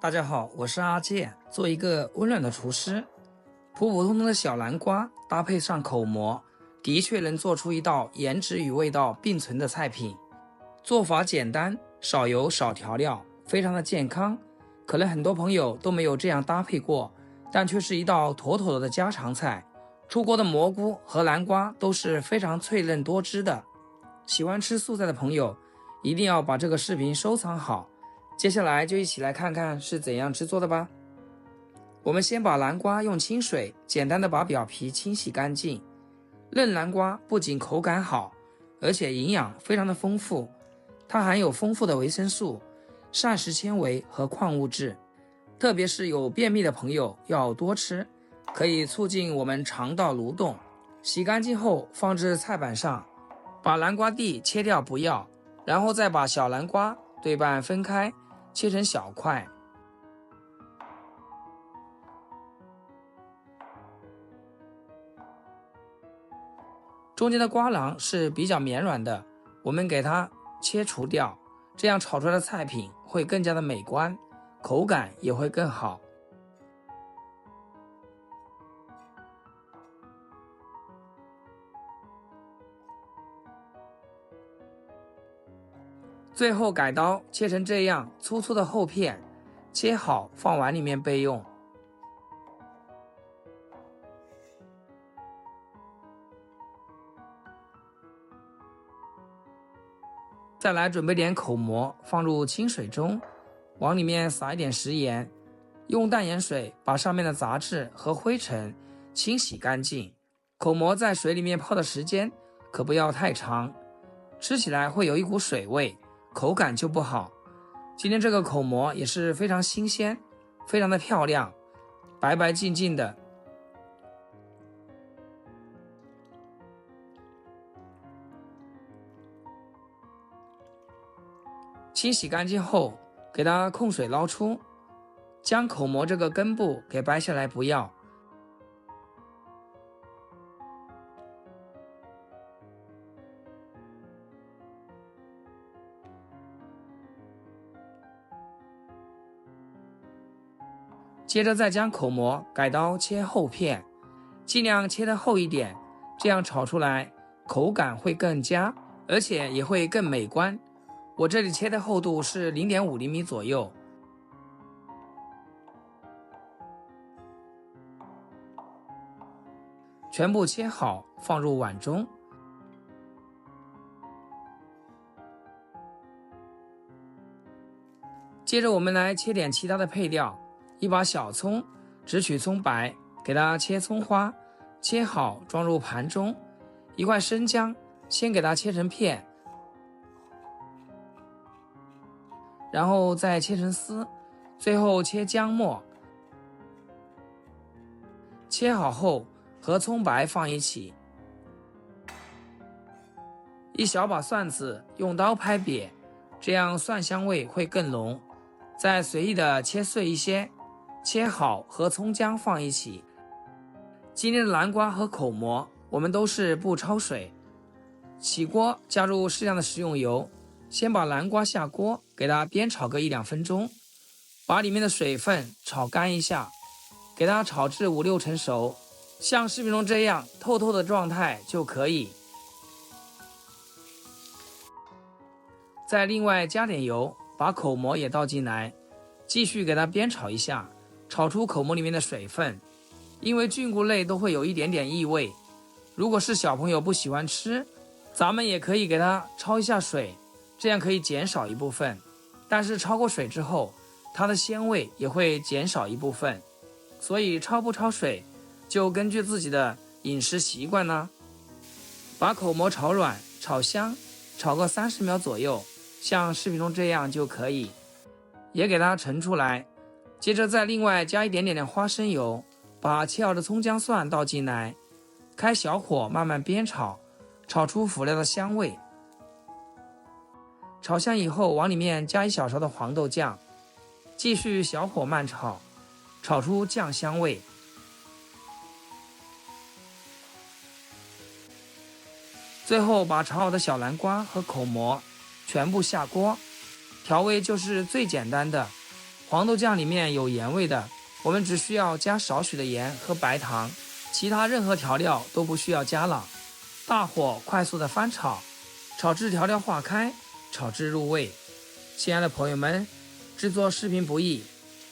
大家好，我是阿健，做一个温暖的厨师。普普通通的小南瓜搭配上口蘑，的确能做出一道颜值与味道并存的菜品。做法简单，少油少调料，非常的健康。可能很多朋友都没有这样搭配过，但却是一道妥妥的家常菜。出锅的蘑菇和南瓜都是非常脆嫩多汁的。喜欢吃素菜的朋友，一定要把这个视频收藏好。接下来就一起来看看是怎样制作的吧。我们先把南瓜用清水简单的把表皮清洗干净。嫩南瓜不仅口感好，而且营养非常的丰富，它含有丰富的维生素、膳食纤维和矿物质，特别是有便秘的朋友要多吃，可以促进我们肠道蠕动。洗干净后放置菜板上，把南瓜蒂切掉不要，然后再把小南瓜对半分开，切成小块。中间的瓜瓤是比较绵软的，我们给它切除掉，这样炒出来的菜品会更加的美观，口感也会更好。最后改刀切成这样粗粗的厚片，切好放碗里面备用。再来准备点口蘑，放入清水中，往里面撒一点食盐，用淡盐水把上面的杂质和灰尘清洗干净。口蘑在水里面泡的时间可不要太长，吃起来会有一股水味，口感就不好。今天这个口蘑也是非常新鲜，非常的漂亮，白白净净的。清洗干净后，给它控水捞出，将口蘑这个根部给掰下来不要。接着再将口蘑改刀切厚片，尽量切得厚一点，这样炒出来口感会更佳，而且也会更美观。我这里切的厚度是 0.5 厘米左右。全部切好放入碗中。接着我们来切点其他的配料，一把小葱，只取葱白，给它切葱花，切好装入盘中。一块生姜，先给它切成片，然后再切成丝，最后切姜末。切好后和葱白放一起。一小把蒜子用刀拍瘪，这样蒜香味会更浓。再随意的切碎一些，切好和葱姜放一起。今天的南瓜和口蘑我们都是不焯水。起锅加入适量的食用油，先把南瓜下锅，给它煸炒个1-2分钟，把里面的水分炒干一下，给它炒至5-6成熟，像视频中这样透透的状态就可以。再另外加点油，把口蘑也倒进来，继续给它煸炒一下，炒出口蘑里面的水分。因为菌菇类都会有一点点异味，如果是小朋友不喜欢吃，咱们也可以给它焯一下水，这样可以减少一部分。但是焯过水之后，它的鲜味也会减少一部分，所以焯不焯水就根据自己的饮食习惯呢。把口蘑炒软炒香，炒个30秒左右，像视频中这样就可以，也给它盛出来。接着再另外加一点点的花生油，把切好的葱姜蒜倒进来，开小火慢慢煸炒，炒出辅料的香味。炒香以后，往里面加1小勺的黄豆酱，继续小火慢炒，炒出酱香味。最后把炒好的小南瓜和口蘑全部下锅，调味就是最简单的，黄豆酱里面有盐味的，我们只需要加少许的盐和白糖，其他任何调料都不需要加了。大火快速的翻炒，炒至调料化开，炒至入味。亲爱的朋友们，制作视频不易，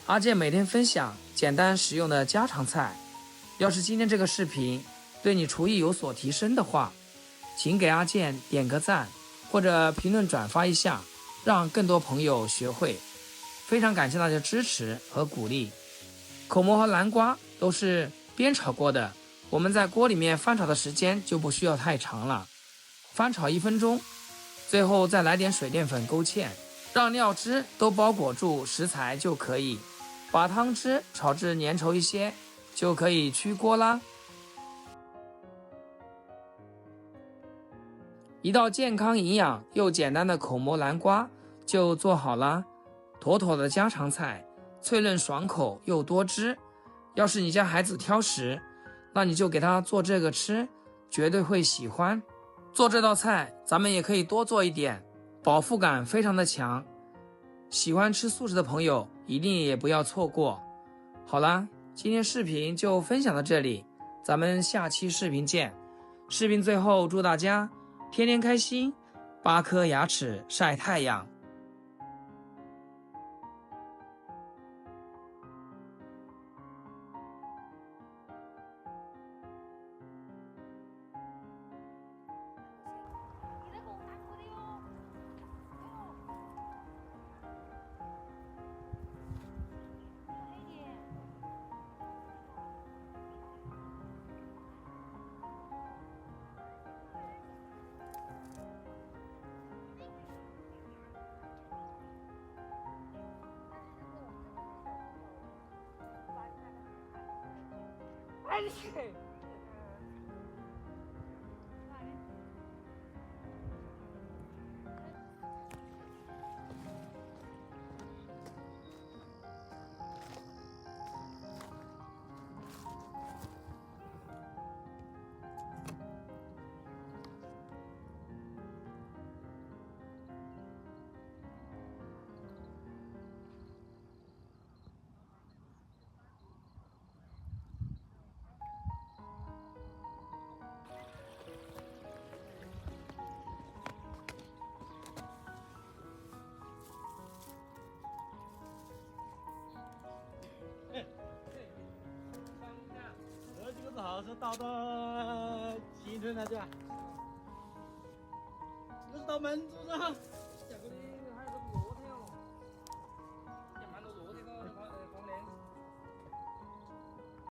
阿健每天分享简单实用的家常菜。要是今天这个视频对你厨艺有所提升的话，请给阿健点个赞，或者评论转发一下，让更多朋友学会。非常感谢大家支持和鼓励。口蘑和南瓜都是煸炒过的，我们在锅里面翻炒的时间就不需要太长了，翻炒1分钟，最后再来点水淀粉勾芡，让料汁都包裹住食材就可以。把汤汁炒至粘稠一些，就可以出锅啦。一道健康营养又简单的口蘑南瓜就做好啦，妥妥的家常菜，脆嫩爽口又多汁。要是你家孩子挑食，那你就给他做这个吃，绝对会喜欢。做这道菜咱们也可以多做一点，饱腹感非常的强，喜欢吃素食的朋友一定也不要错过。好啦，今天视频就分享到这里，咱们下期视频见。视频最后祝大家天天开心，8颗牙齿晒太阳。哎，这几个字号是到新村那家，这是到门组上。